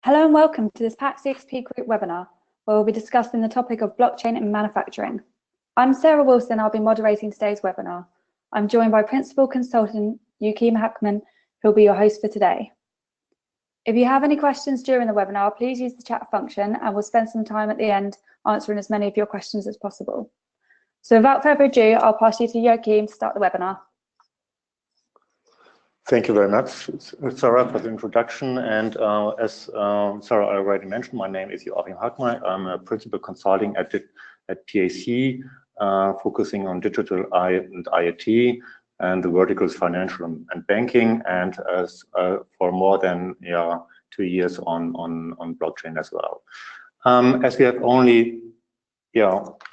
Hello and welcome to this PAC CXP Group webinar, where we'll be discussing the topic of blockchain in manufacturing. I'm Sarah Wilson, I'll be moderating today's webinar. I'm joined by Principal Consultant Joachim Hackmann, who will be your host for today. If you have any questions during the webinar, please use the chat function and we'll spend some time at the end answering as many of your questions as possible. So without further ado, I'll pass you to Joachim to start the webinar. Thank you very much, Sarah, for the introduction. And as Sarah already mentioned, my name is Joachim Hackmann. I'm a principal consulting at PAC, focusing on digital and IoT and the verticals financial and banking, and as for more than 2 years on blockchain as well. As we have only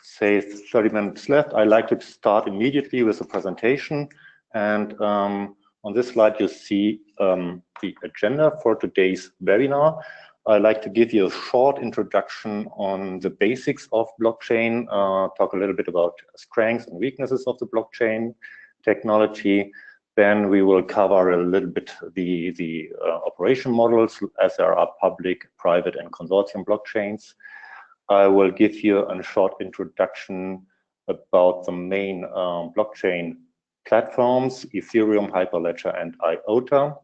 say 30 minutes left, I'd like to start immediately with the presentation. And on this slide, you see the agenda for today's webinar. I'd like to give you a short introduction on the basics of blockchain, talk a little bit about strengths and weaknesses of the blockchain technology. Then we will cover a little bit the operation models, as there are public, private, and consortium blockchains. I will give you a short introduction about the main blockchain platforms, Ethereum, Hyperledger, and IOTA,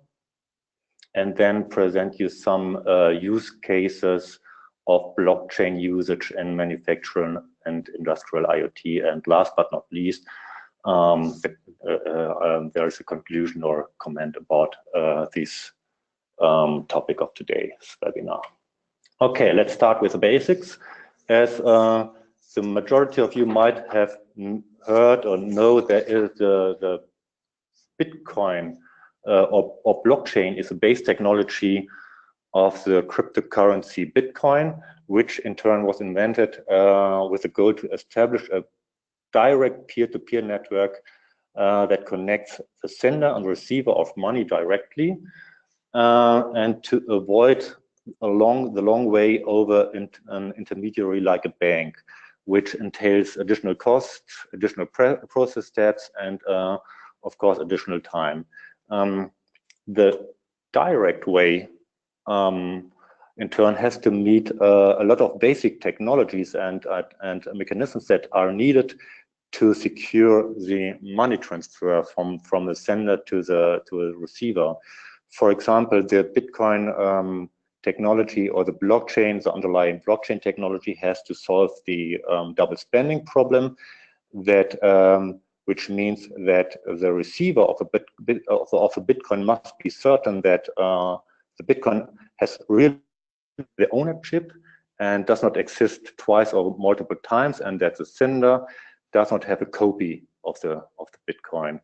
and then present you some use cases of blockchain usage in manufacturing and industrial IoT. And last but not least, there is a conclusion or comment about this topic of today's webinar. Okay, let's start with the basics. As the majority of you might have heard or know, there is the Bitcoin or blockchain is a base technology of the cryptocurrency Bitcoin, which in turn was invented with the goal to establish a direct peer-to-peer network that connects the sender and receiver of money directly, and to avoid the long way over an intermediary like a bank, which entails additional costs, additional process steps, and of course additional time. The direct way in turn has to meet a lot of basic technologies and mechanisms that are needed to secure the money transfer from the sender to the receiver. For example, the Bitcoin technology or the blockchain, the underlying blockchain technology, has to solve the double spending problem, that which means that the receiver of a Bitcoin must be certain that the Bitcoin has really the ownership and does not exist twice or multiple times, and that the sender does not have a copy of the Bitcoin.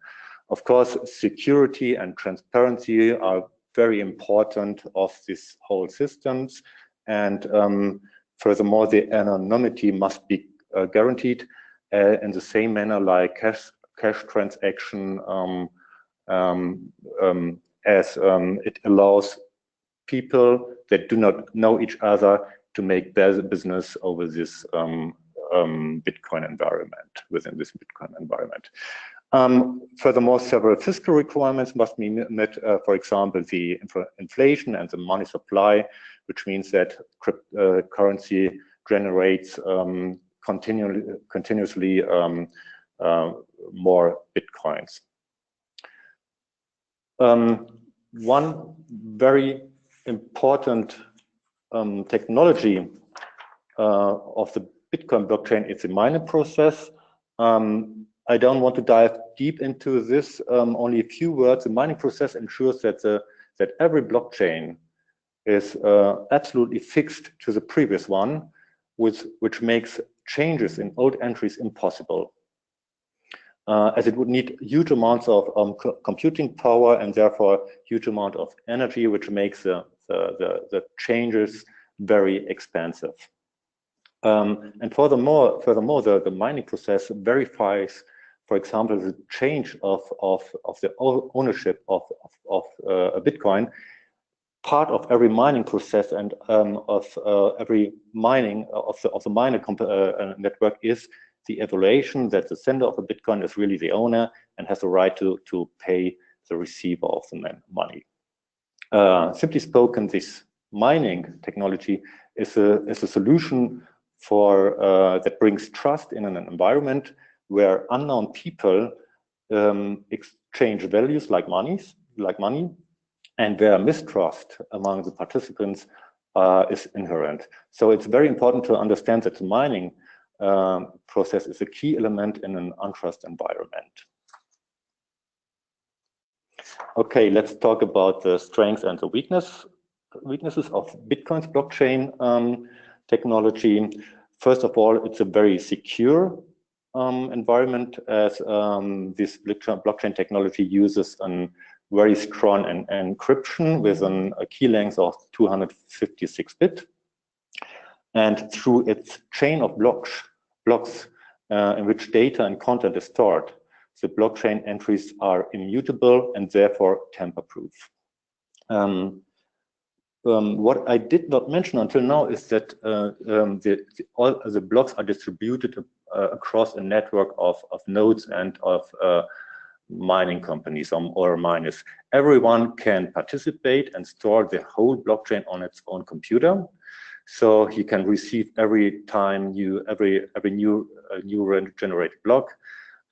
Of course, security and transparency are very important of this whole systems, and furthermore, the anonymity must be guaranteed in the same manner like cash transaction, as it allows people that do not know each other to make their business over this Bitcoin environment, within this Bitcoin environment. Furthermore, several fiscal requirements must be met, for example, the inflation and the money supply, which means that currency generates continuously more Bitcoins. One very important technology of the Bitcoin blockchain is the mining process. I don't want to dive deep into this, only a few words. The mining process ensures that every blockchain is absolutely fixed to the previous one, which makes changes in old entries impossible, as it would need huge amounts of computing power and therefore huge amount of energy, which makes the changes very expensive. And furthermore, the mining process verifies, for example, the change of the ownership of a Bitcoin. Part of every mining process and of every mining of the miner network is the evaluation that the sender of a Bitcoin is really the owner and has the right to pay the receiver of the money. Simply spoken, this mining technology is a solution for that brings trust in an environment where unknown people exchange values like money, and where mistrust among the participants is inherent. So it's very important to understand that the mining process is a key element in an untrust environment. Okay, let's talk about the strengths and the weaknesses of Bitcoin's blockchain technology. First of all, it's a very secure environment, as this blockchain technology uses a very strong encryption with a key length of 256 bit. And through its chain of blocks in which data and content is stored, the blockchain entries are immutable and therefore tamper-proof. What I did not mention until now is that all the blocks are distributed across a network of nodes and of mining companies or miners. Everyone can participate and store the whole blockchain on its own computer. So he can receive every time every new generated block.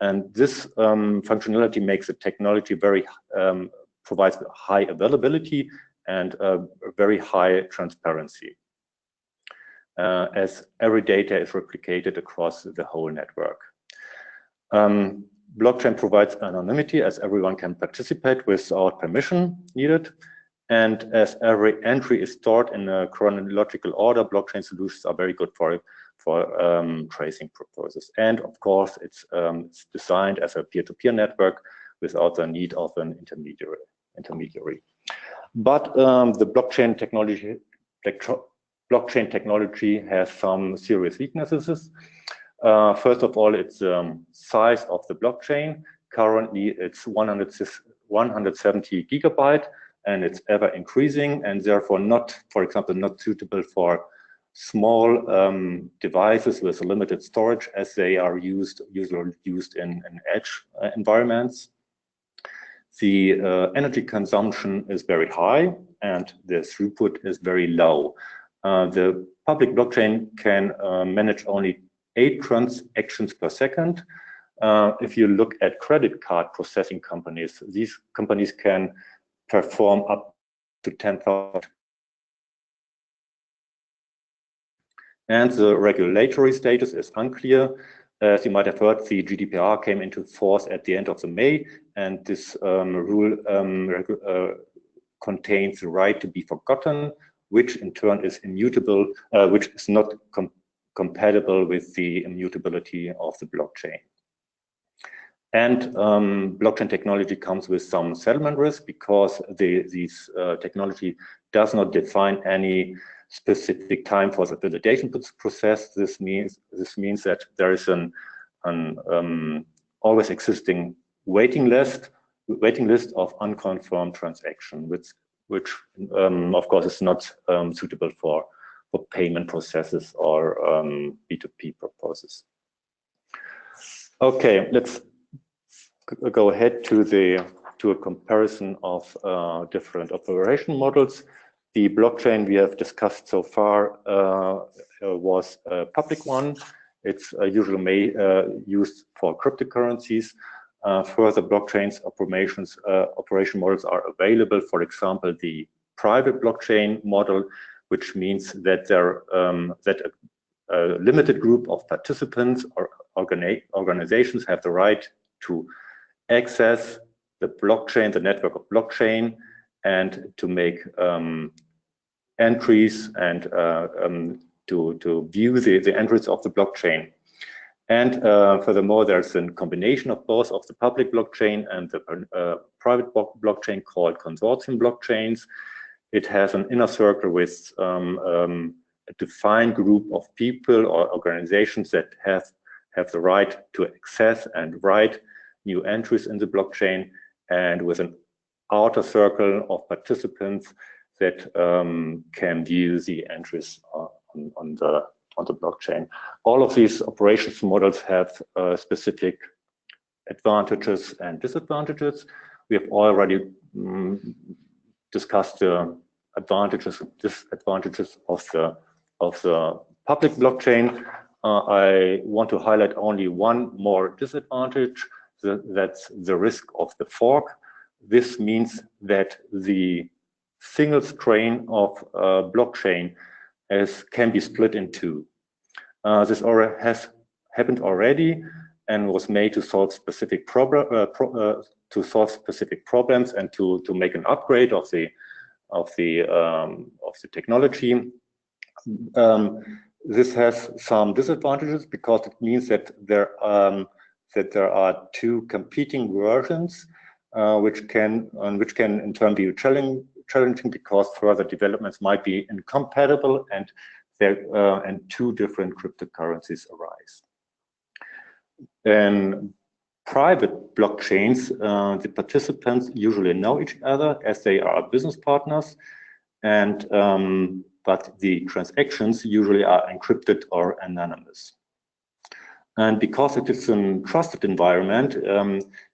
And this functionality makes the technology provides high availability and very high transparency, as every data is replicated across the whole network. Blockchain provides anonymity, as everyone can participate without permission needed. And as every entry is stored in a chronological order, blockchain solutions are very good for tracing purposes. And of course, it's designed as a peer-to-peer network without the need of an intermediary. But the blockchain technology has some serious weaknesses. First of all, it's size of the blockchain. Currently, it's 170 gigabyte, and it's ever increasing, and therefore not, for example, not suitable for small devices with limited storage, as they are usually used in edge environments. The energy consumption is very high, and the throughput is very low. The public blockchain can manage only 8 transactions per second. If you look at credit card processing companies, these companies can perform up to 10,000. And the regulatory status is unclear. As you might have heard, the GDPR came into force at the end of May, and this rule contains the right to be forgotten, which in turn is immutable, which is not compatible with the immutability of the blockchain. And blockchain technology comes with some settlement risk, because this technology does not define any specific time for the validation process. This means that there is an always existing waiting list of unconfirmed transactions, which of course is not suitable for payment processes or B2P purposes. Okay, let's go ahead to a comparison of different operation models. The blockchain we have discussed so far was a public one. It's usually used for cryptocurrencies. Further blockchains operation models are available. For example, the private blockchain model, which means that a limited group of participants or organizations have the right to access the blockchain, the network of blockchain, and to make entries and to view the entries of the blockchain. And furthermore, there's a combination of both of the public blockchain and the private blockchain called consortium blockchains. It has an inner circle with a defined group of people or organizations that have the right to access and write new entries in the blockchain, and with an outer circle of participants that can view the entries on the blockchain. All of these operations models have specific advantages and disadvantages. We have already discussed the advantages and disadvantages of the public blockchain. I want to highlight only one more disadvantage. That's the risk of the fork. This means that the single strain of blockchain can be split in two. This has happened already and was made to solve specific problems and to make an upgrade of the technology. This has some disadvantages because it means that there are two competing versions, which can in turn be challenging because further developments might be incompatible and two different cryptocurrencies arise. In private blockchains, the participants usually know each other as they are business partners, and but the transactions usually are encrypted or anonymous. And because it is a trusted environment,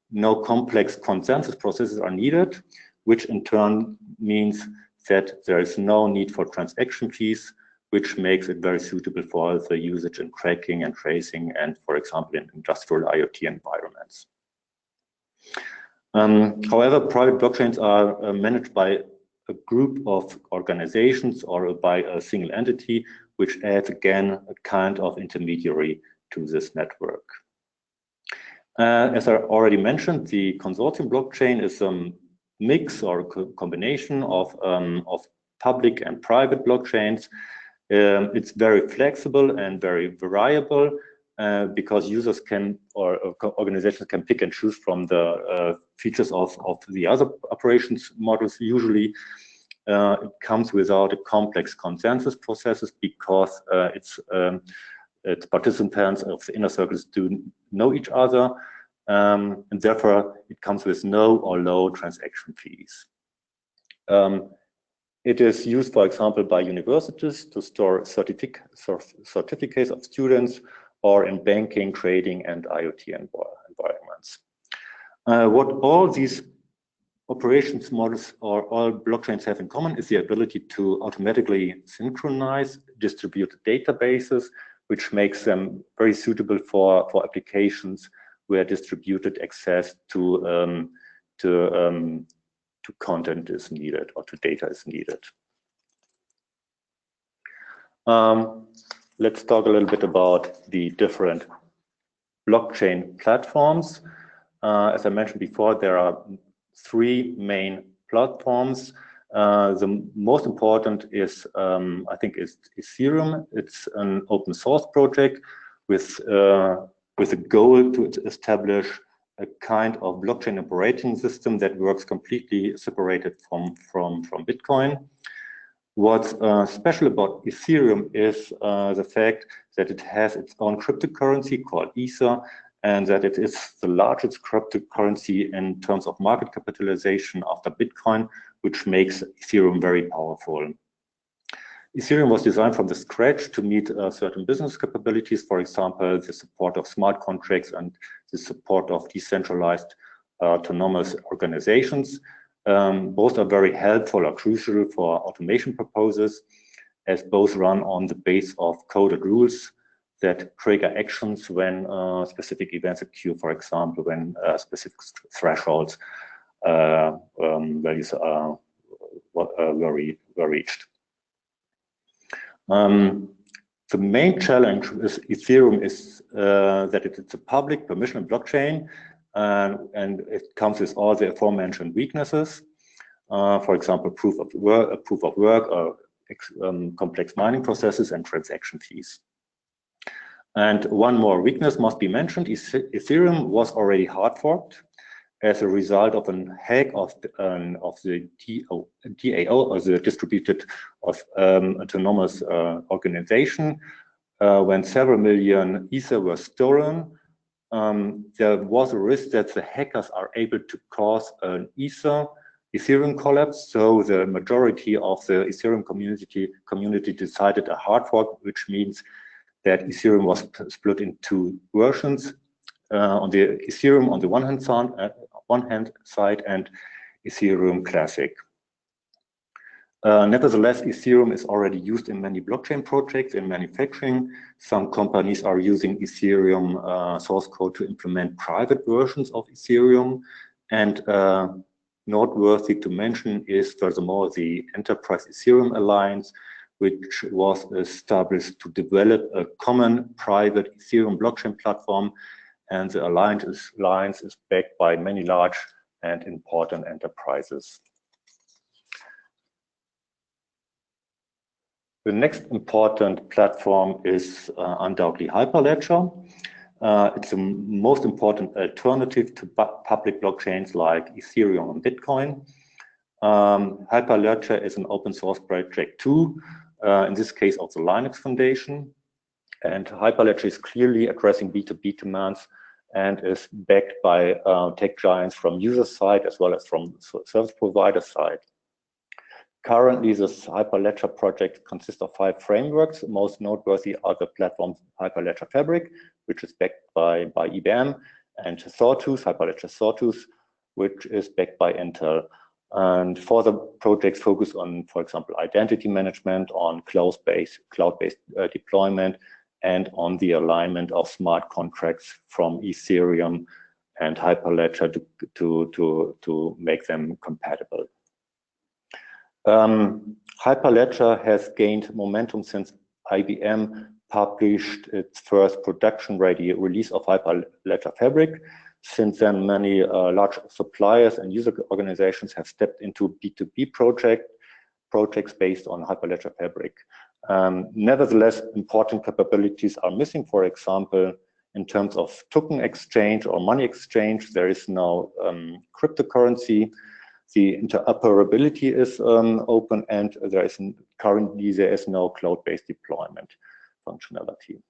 no complex consensus processes are needed, which in turn means that there is no need for transaction fees, which makes it very suitable for the usage in tracking and tracing and, for example, in industrial IoT environments. However, private blockchains are managed by a group of organizations or by a single entity, which adds again a kind of intermediary to this network. As I already mentioned, the consortium blockchain is a mix or a combination of public and private blockchains. It's very flexible and very variable because users can or organizations can pick and choose from the features of the other operations models. Usually it comes without a complex consensus processes because its participants of the inner circles do know each other, and therefore it comes with no or low transaction fees. It is used, for example, by universities to store certificates of students or in banking, trading, and IoT environments. What all these operations models or all blockchains have in common is the ability to automatically synchronize distributed databases, which makes them very suitable for applications where distributed access to content is needed or to data is needed. Let's talk a little bit about the different blockchain platforms. As I mentioned before, there are three main platforms. The most important is, I think, is Ethereum. It's an open source project with a goal to establish a kind of blockchain operating system that works completely separated from Bitcoin. What's special about Ethereum is the fact that it has its own cryptocurrency called Ether, and that it is the largest cryptocurrency in terms of market capitalization after Bitcoin, which makes Ethereum very powerful. Ethereum was designed from the scratch to meet certain business capabilities, for example, the support of smart contracts and the support of decentralized autonomous organizations. Both are very helpful or crucial for automation purposes, as both run on the base of coded rules that trigger actions when specific events occur, for example, when specific thresholds values were reached. The main challenge with Ethereum is that it's a public permission blockchain, and it comes with all the aforementioned weaknesses. For example, proof of work, or complex mining processes and transaction fees. And one more weakness must be mentioned: Ethereum was already hard forked as a result of a hack of the DAO, or the distributed autonomous organization. When several million Ether were stolen, there was a risk that the hackers are able to cause an Ethereum collapse. So the majority of the Ethereum community decided a hard fork, which means that Ethereum was split into versions. On the Ethereum on the one hand side and Ethereum Classic. Nevertheless, Ethereum is already used in many blockchain projects in manufacturing. Some companies are using Ethereum source code to implement private versions of Ethereum. And noteworthy to mention is furthermore the Enterprise Ethereum Alliance, which was established to develop a common private Ethereum blockchain platform. And the alliance is backed by many large and important enterprises. The next important platform is undoubtedly Hyperledger. It's the most important alternative to public blockchains like Ethereum and Bitcoin. Hyperledger is an open source project too, in this case of the Linux Foundation. And Hyperledger is clearly addressing B2B demands and is backed by tech giants from user side as well as from service provider side. Currently, this Hyperledger project consists of 5 frameworks. Most noteworthy are the platforms Hyperledger Fabric, which is backed by IBM, and Sawtooth, Hyperledger Sawtooth, which is backed by Intel. And further projects focus on, for example, identity management, on cloud-based deployment, and on the alignment of smart contracts from Ethereum and Hyperledger to make them compatible. Hyperledger has gained momentum since IBM published its first production-ready release of Hyperledger Fabric. Since then, many large suppliers and user organizations have stepped into B2B projects based on Hyperledger Fabric. Nevertheless, important capabilities are missing. For example, in terms of token exchange or money exchange, there is no cryptocurrency. The interoperability is open, and currently there is no cloud-based deployment functionality.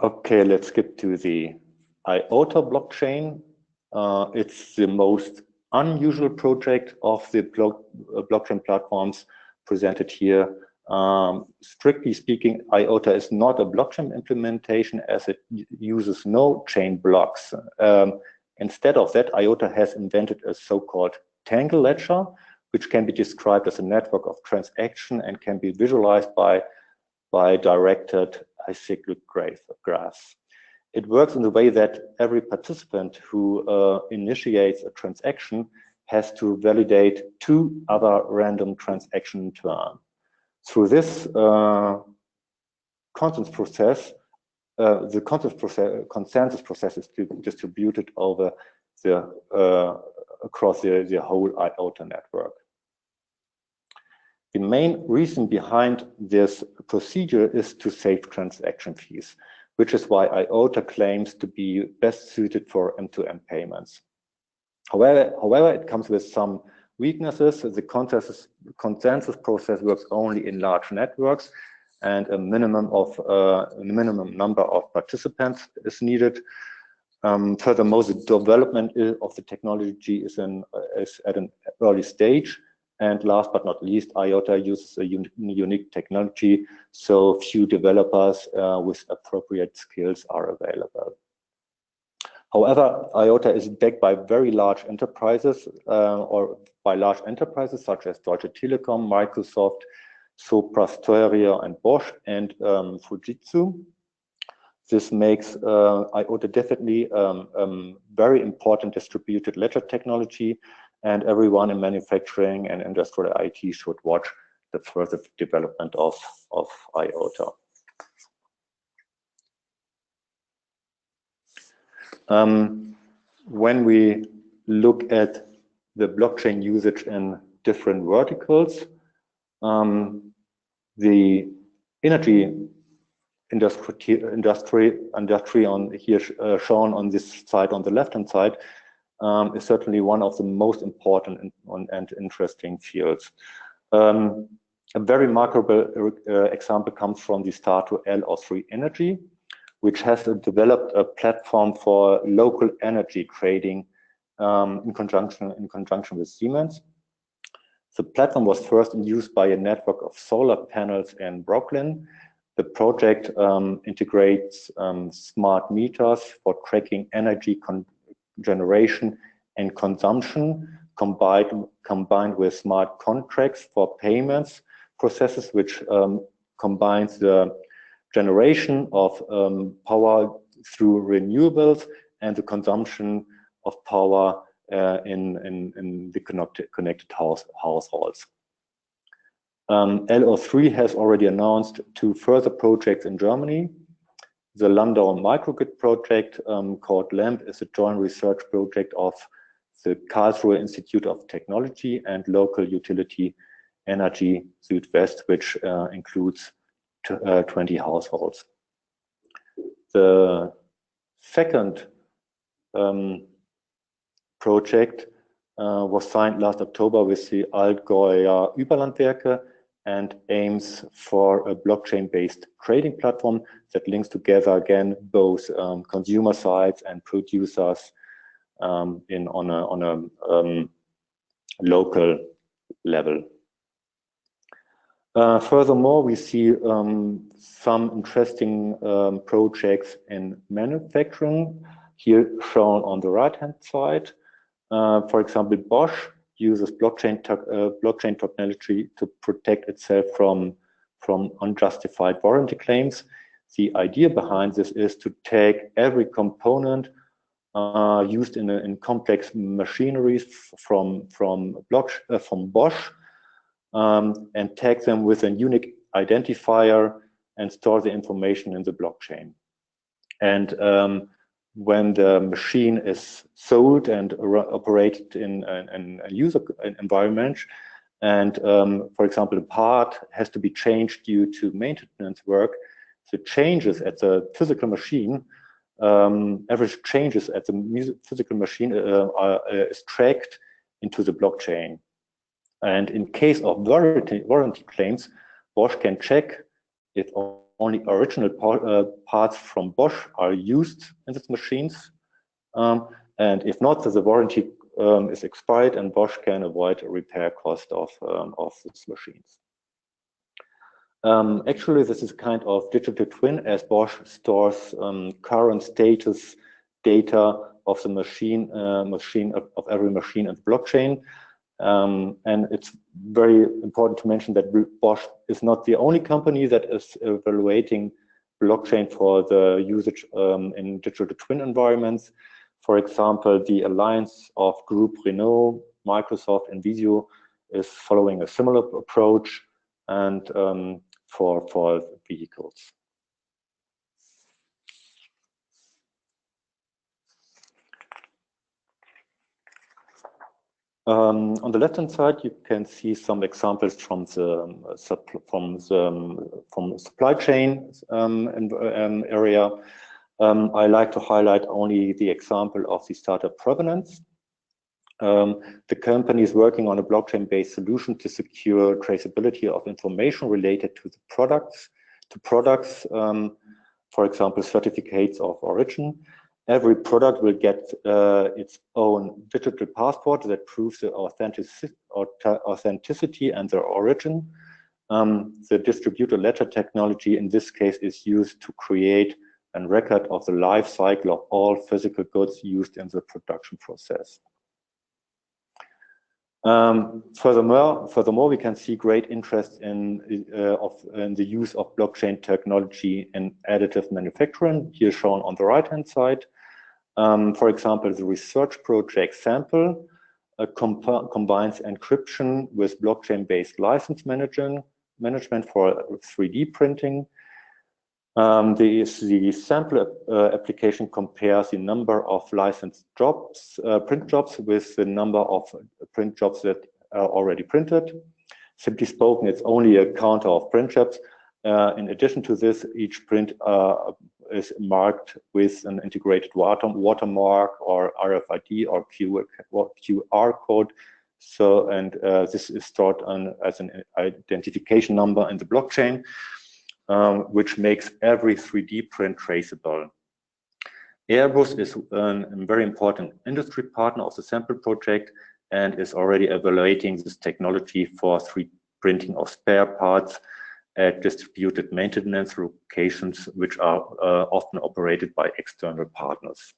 Okay, let's skip to the IOTA blockchain. It's the most unusual project of the blockchain platforms presented here. Strictly speaking, IOTA is not a blockchain implementation as it uses no chain blocks. Instead of that, IOTA has invented a so-called tangle ledger, which can be described as a network of transaction and can be visualized by directed acyclic graphs. It works in the way that every participant who initiates a transaction has to validate 2 other random transactions in turn. Through this consensus process, consensus process is distributed over across the whole IOTA network. The main reason behind this procedure is to save transaction fees, which is why IOTA claims to be best suited for end-to-end payments. However, it comes with some weaknesses. The consensus process works only in large networks, and a minimum number of participants is needed. Furthermore, the development of the technology is at an early stage. And last but not least, IOTA uses a unique technology, so few developers with appropriate skills are available. However, IOTA is backed by very large enterprises such as Deutsche Telekom, Microsoft, Sopra Steria and Bosch, and Fujitsu. This makes IOTA definitely very important distributed ledger technology, and everyone in manufacturing and industrial IT should watch the further development of IOTA. When we look at the blockchain usage in different verticals, the energy industry on here shown on this side, on the left-hand side, is certainly one of the most important and interesting fields. A very remarkable example comes from the Start2L or 3 Energy, which has developed a platform for local energy trading in conjunction with Siemens. The platform was first used by a network of solar panels in Brooklyn. The project integrates smart meters for tracking energy generation and consumption combined with smart contracts for payments processes, which combines the generation of power through renewables and the consumption of power in the connected households. LO3 has already announced 2 further projects in Germany. The Landau microgrid project, called LAMP, is a joint research project of the Karlsruhe Institute of Technology and local utility Energy Südwest, which includes 20 households. The second project was signed last October with the Allgäuer Überlandwerke and aims for a blockchain-based trading platform that links together again both consumer sides and producers on a local level. Furthermore, we see some interesting projects in manufacturing, here shown on the right-hand side. For example, Bosch uses blockchain technology to protect itself from unjustified warranty claims. The idea behind this is to take every component used in complex machineries from Bosch and tag them with a unique identifier and store the information in the blockchain. And when the machine is sold and operated in a user environment, and for example, a part has to be changed due to maintenance work, the changes at the physical machine, average changes at the physical machine is tracked into the blockchain. And in case of warranty claims, Bosch can check if only original parts from Bosch are used in these machines. And if not, the warranty is expired and Bosch can avoid a repair cost of these machines. Actually, this is kind of digital twin, as Bosch stores current status data of the machine of every machine in the blockchain. And it's very important to mention that Bosch is not the only company that is evaluating blockchain for the usage in digital twin environments. For example, the alliance of Group Renault, Microsoft, and Visio is following a similar approach, and for vehicles. On the left-hand side, you can see some examples from the supply chain area. I like to highlight only the example of the startup Provenance. The company is working on a blockchain-based solution to secure traceability of information related to the products, for example, certificates of origin. Every product will get its own digital passport that proves the authenticity and their origin. The distributed ledger technology in this case is used to create a record of the life cycle of all physical goods used in the production process. Furthermore, we can see great interest in the use of blockchain technology in additive manufacturing, here shown on the right-hand side. For example, the research project Sample combines encryption with blockchain-based license management for 3D printing. The Sample application compares the number of licensed jobs, print jobs, with the number of print jobs that are already printed. Simply spoken, it's only a counter of print jobs. In addition to this, each print is marked with an integrated watermark or RFID or QR code. So, and this is stored as an identification number in the blockchain, which makes every 3D print traceable. Airbus is a very important industry partner of the Sample project and is already evaluating this technology for 3D printing of spare parts at distributed maintenance locations, which are often operated by external partners.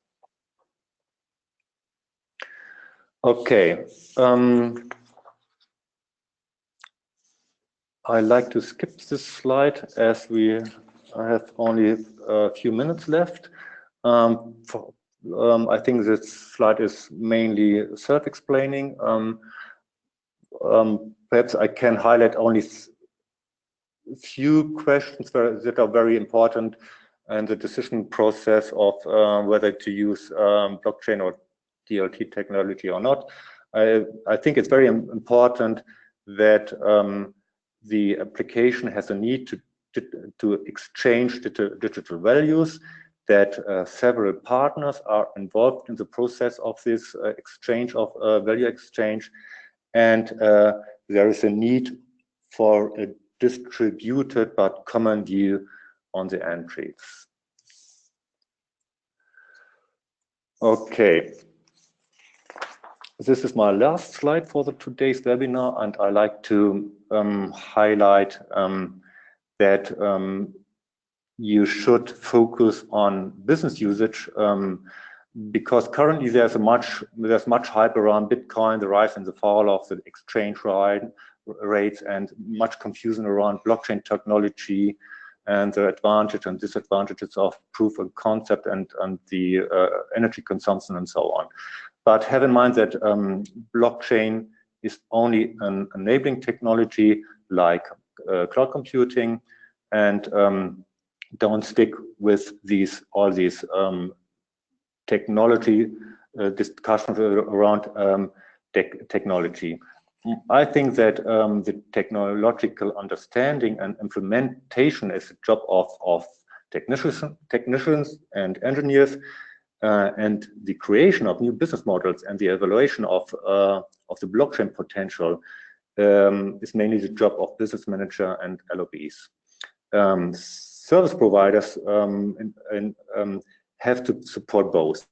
Okay. I like to skip this slide as we have only a few minutes left. I think this slide is mainly self-explaining. Perhaps I can highlight only a few questions that are very important in the decision process of whether to use blockchain or DLT technology or not. I think it's very important that the application has a need to exchange digital values, that several partners are involved in the process of this exchange of value exchange, and there is a need for a distributed but common view on the entries. Okay. This is my last slide for today's webinar, and I like to highlight that you should focus on business usage because currently there's much hype around Bitcoin, the rise and the fall of the exchange rates, and much confusion around blockchain technology and the advantage and disadvantages of proof of concept and the energy consumption and so on. But have in mind that blockchain is only an enabling technology like cloud computing, and don't stick with all these technology discussions around technology. I think that the technological understanding and implementation is the job of technicians and engineers, and the creation of new business models and the evaluation of the blockchain potential is mainly the job of business manager and LOBs. Service providers have to support both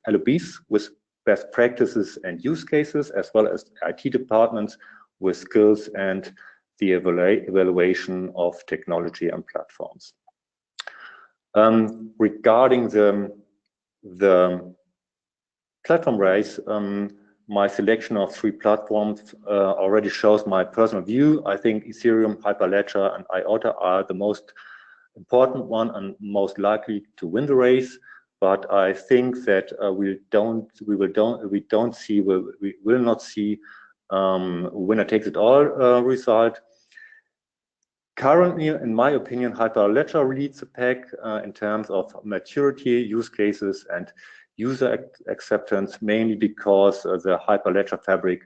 LOBs with best practices and use cases, as well as IT departments with skills and the evaluation of technology and platforms. Regarding the platform race, my selection of 3 platforms already shows my personal view. I think Ethereum, Hyperledger, and IOTA are the most important one and most likely to win the race. But I think that we will not see winner takes it all result. Currently, in my opinion, Hyperledger leads the pack in terms of maturity, use cases, and user acceptance, mainly because the Hyperledger fabric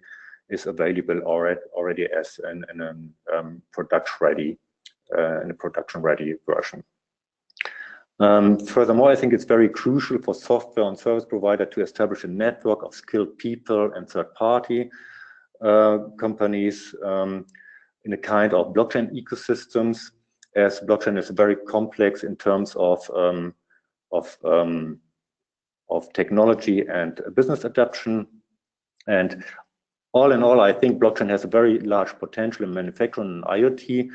is available already as in a production-ready version. Furthermore, I think it's very crucial for software and service provider to establish a network of skilled people and third-party companies in a kind of blockchain ecosystems, as blockchain is very complex in terms of technology and business adoption. And all in all, I think blockchain has a very large potential in manufacturing and IoT.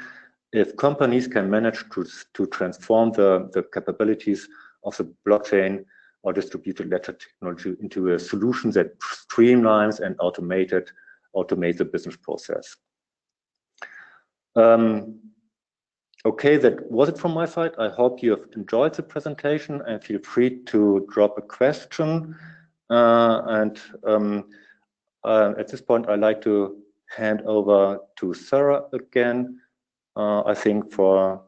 If companies can manage to transform the capabilities of the blockchain or distributed ledger technology into a solution that streamlines and automates the business process. Okay, that was it from my side. I hope you have enjoyed the presentation, and feel free to drop a question. At this point, I'd like to hand over to Sarah again, I think, to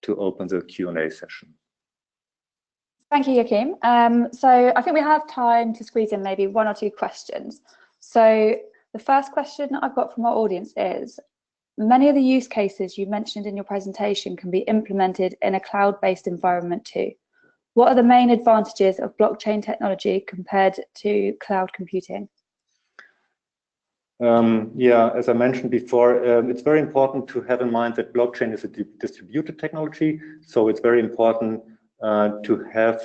open the Q&A session. Thank you, Joachim. So I think we have time to squeeze in maybe 1 or 2 questions. So the first question I've got from our audience is, many of the use cases you mentioned in your presentation can be implemented in a cloud-based environment too. What are the main advantages of blockchain technology compared to cloud computing? Yeah, as I mentioned before, it's very important to have in mind that blockchain is a distributed technology. So it's very important to have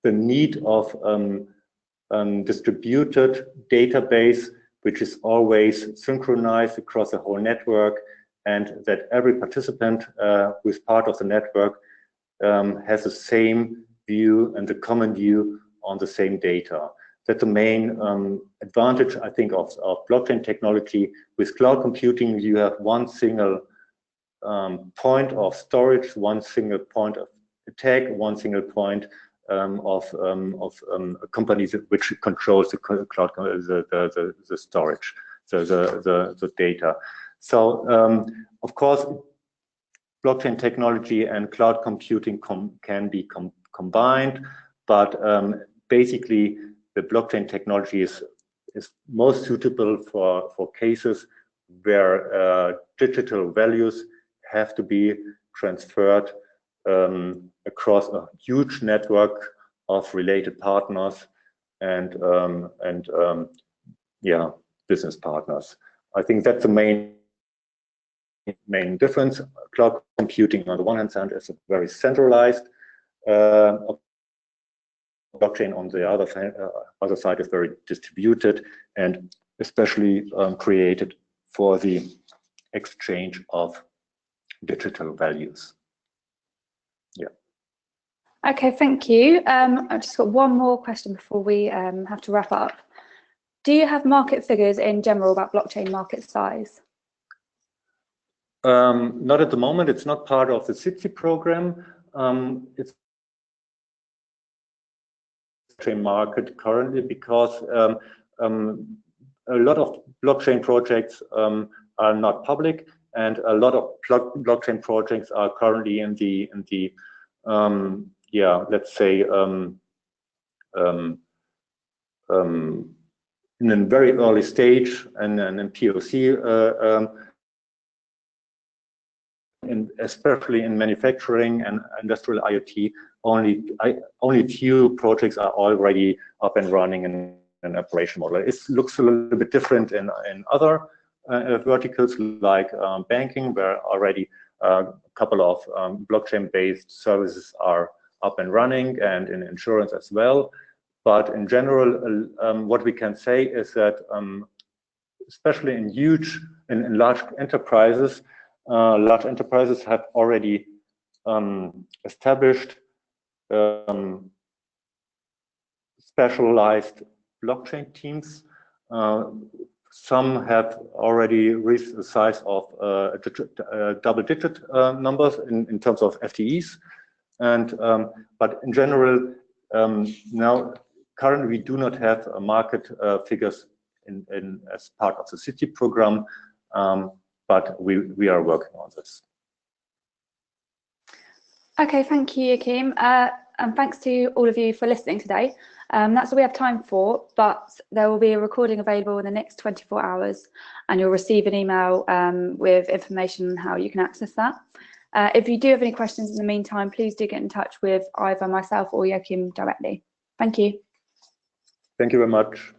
the need of distributed database, which is always synchronized across the whole network, and that every participant who is part of the network has the same view and the common view on the same data. that's the main advantage, I think, of blockchain technology. With cloud computing, you have one single point of storage, one single point of attack, one single point of companies which controls the cloud, the storage, the data. So of course, blockchain technology and cloud computing can be combined, but basically the blockchain technology is most suitable for cases where digital values have to be transferred across a huge network of related partners and yeah, business partners. I think that's the main difference. Cloud computing on the one hand side is very centralized. Blockchain on the other side is very distributed and especially created for the exchange of digital values. Yeah. Okay, thank you. I've just got one more question before we have to wrap up. Do you have market figures in general about blockchain market size? Not at the moment. It's not part of the CITSI program. It's blockchain market currently because a lot of blockchain projects are not public, and a lot of blockchain projects are currently in the yeah, let's say in a very early stage and in POC, especially in manufacturing and industrial IoT. Only few projects are already up and running in an operation model. It looks a little bit different in other verticals like banking, where already a couple of blockchain-based services are up and running, and in insurance as well. But in general, what we can say is that especially in large enterprises have already established specialized blockchain teams. Some have already reached the size of double-digit numbers in terms of FTEs, and but in general, now currently we do not have market figures as part of the CITSI program, but we are working on this. Okay, thank you, Joachim, and thanks to all of you for listening today. That's all we have time for, but there will be a recording available in the next 24 hours, and you'll receive an email with information on how you can access that. If you do have any questions in the meantime, please do get in touch with either myself or Joachim directly. Thank you. Thank you very much.